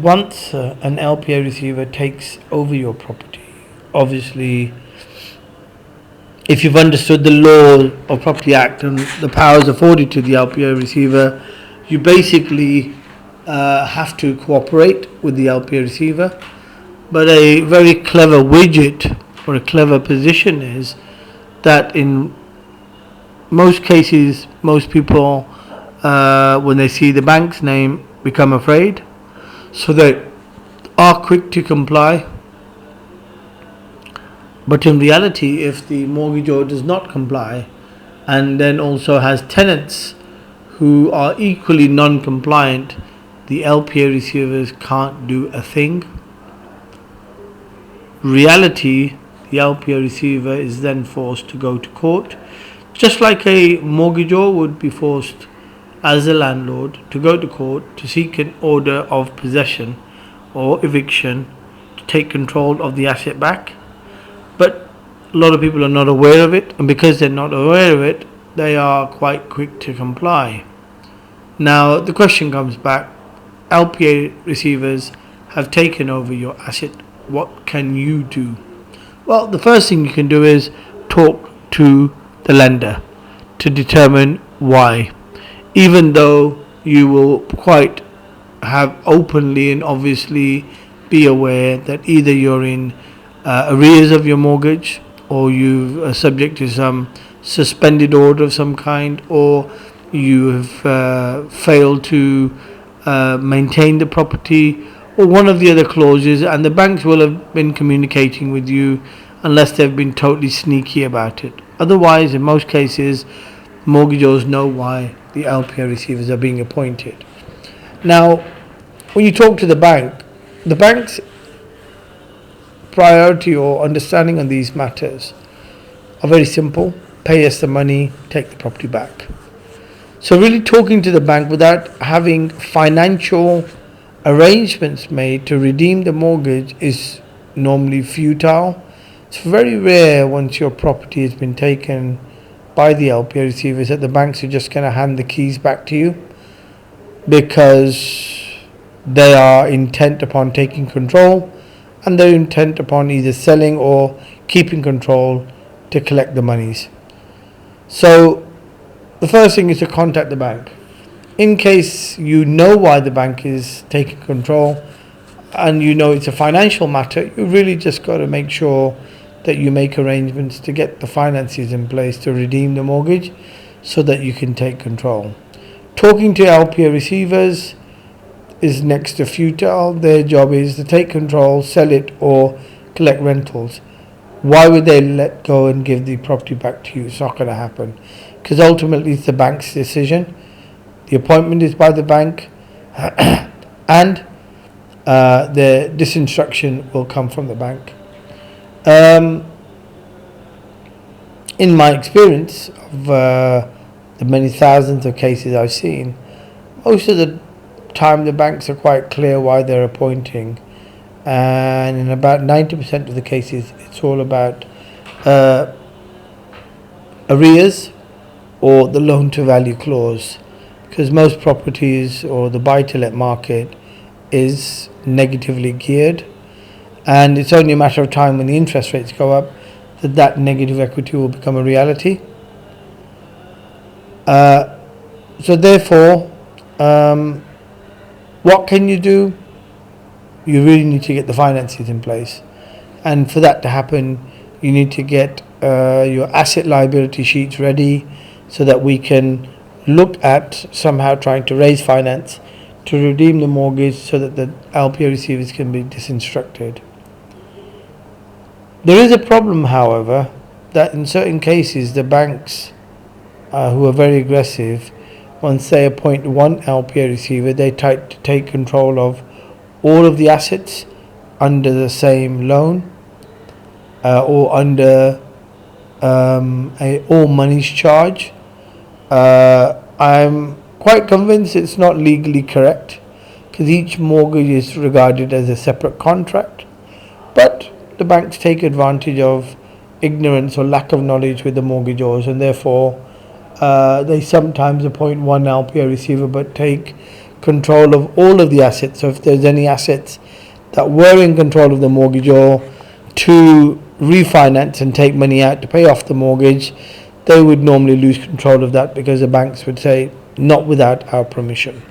once an LPA receiver takes over your property, obviously, if you've understood the law of Property Act and the powers afforded to the LPA receiver, you basically have to cooperate with the LPA receiver. But a very clever widget or a clever position is that in most cases, most people, when they see the bank's name, become afraid. So they are quick to comply. But in reality, if the mortgagor does not comply and then also has tenants who are equally non-compliant, the LPA receivers can't do a thing. Reality, the LPA receiver is then forced to go to court, just like a mortgagor would be forced as a landlord to go to court to seek an order of possession or eviction to take control of the asset back. But a lot of people are not aware of it, and because they're not aware of it, they are quite quick to comply. Now the question comes back, LPA receivers have taken over your asset. What can you do? Well, the first thing you can do is talk to the lender to determine why. Even though you will quite have openly and obviously be aware that either you're in arrears of your mortgage, or you are subject to some suspended order of some kind, or you have failed to maintain the property, or one of the other clauses, and the banks will have been communicating with you unless they've been totally sneaky about it. Otherwise, in most cases, mortgagors know why the LPA receivers are being appointed. Now, when you talk to the bank's priority or understanding on these matters are very simple: pay us the money, take the property back. So really talking to the bank without having financial arrangements made to redeem the mortgage is normally futile. It's very rare, once your property has been taken by the LPA receivers, that the banks are just going to hand the keys back to you, because they are intent upon taking control, and they're intent upon either selling or keeping control to collect the monies. So the first thing is to contact the bank. In case you know why the bank is taking control and you know it's a financial matter, you really just got to make sure that you make arrangements to get the finances in place to redeem the mortgage so that you can take control. Talking to LPA receivers is next to futile. Their job is to take control, sell it, or collect rentals. Why would they let go and give the property back to you? It's not going to happen, because ultimately it's the bank's decision. The appointment is by the bank, and the disinstruction will come from the bank. In my experience of the many thousands of cases I've seen, most of the time the banks are quite clear why they're appointing, and in about 90% of the cases it's all about arrears or the loan to value clause, because most properties or the buy-to-let market is negatively geared, and it's only a matter of time when the interest rates go up that negative equity will become a reality. So therefore, what can you do? You really need to get the finances in place, and for that to happen you need to get your asset liability sheets ready so that we can look at somehow trying to raise finance to redeem the mortgage so that the LPA receivers can be disinstructed. There is a problem, however, that in certain cases the banks who are very aggressive, once they appoint one LPA receiver, they try to take control of all of the assets under the same loan or under a all monies charge. I'm quite convinced it's not legally correct, because each mortgage is regarded as a separate contract, but the banks take advantage of ignorance or lack of knowledge with the mortgagors, and therefore they sometimes appoint one LPA receiver but take control of all of the assets. So if there's any assets that were in control of the mortgagor to refinance and take money out to pay off the mortgage, they would normally lose control of that, because the banks would say, not without our permission.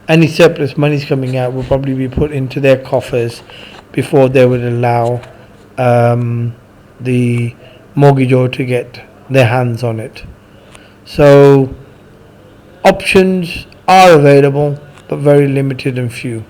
Any surplus monies coming out will probably be put into their coffers before they would allow the mortgagor to get their hands on it. So options are available, but very limited and few.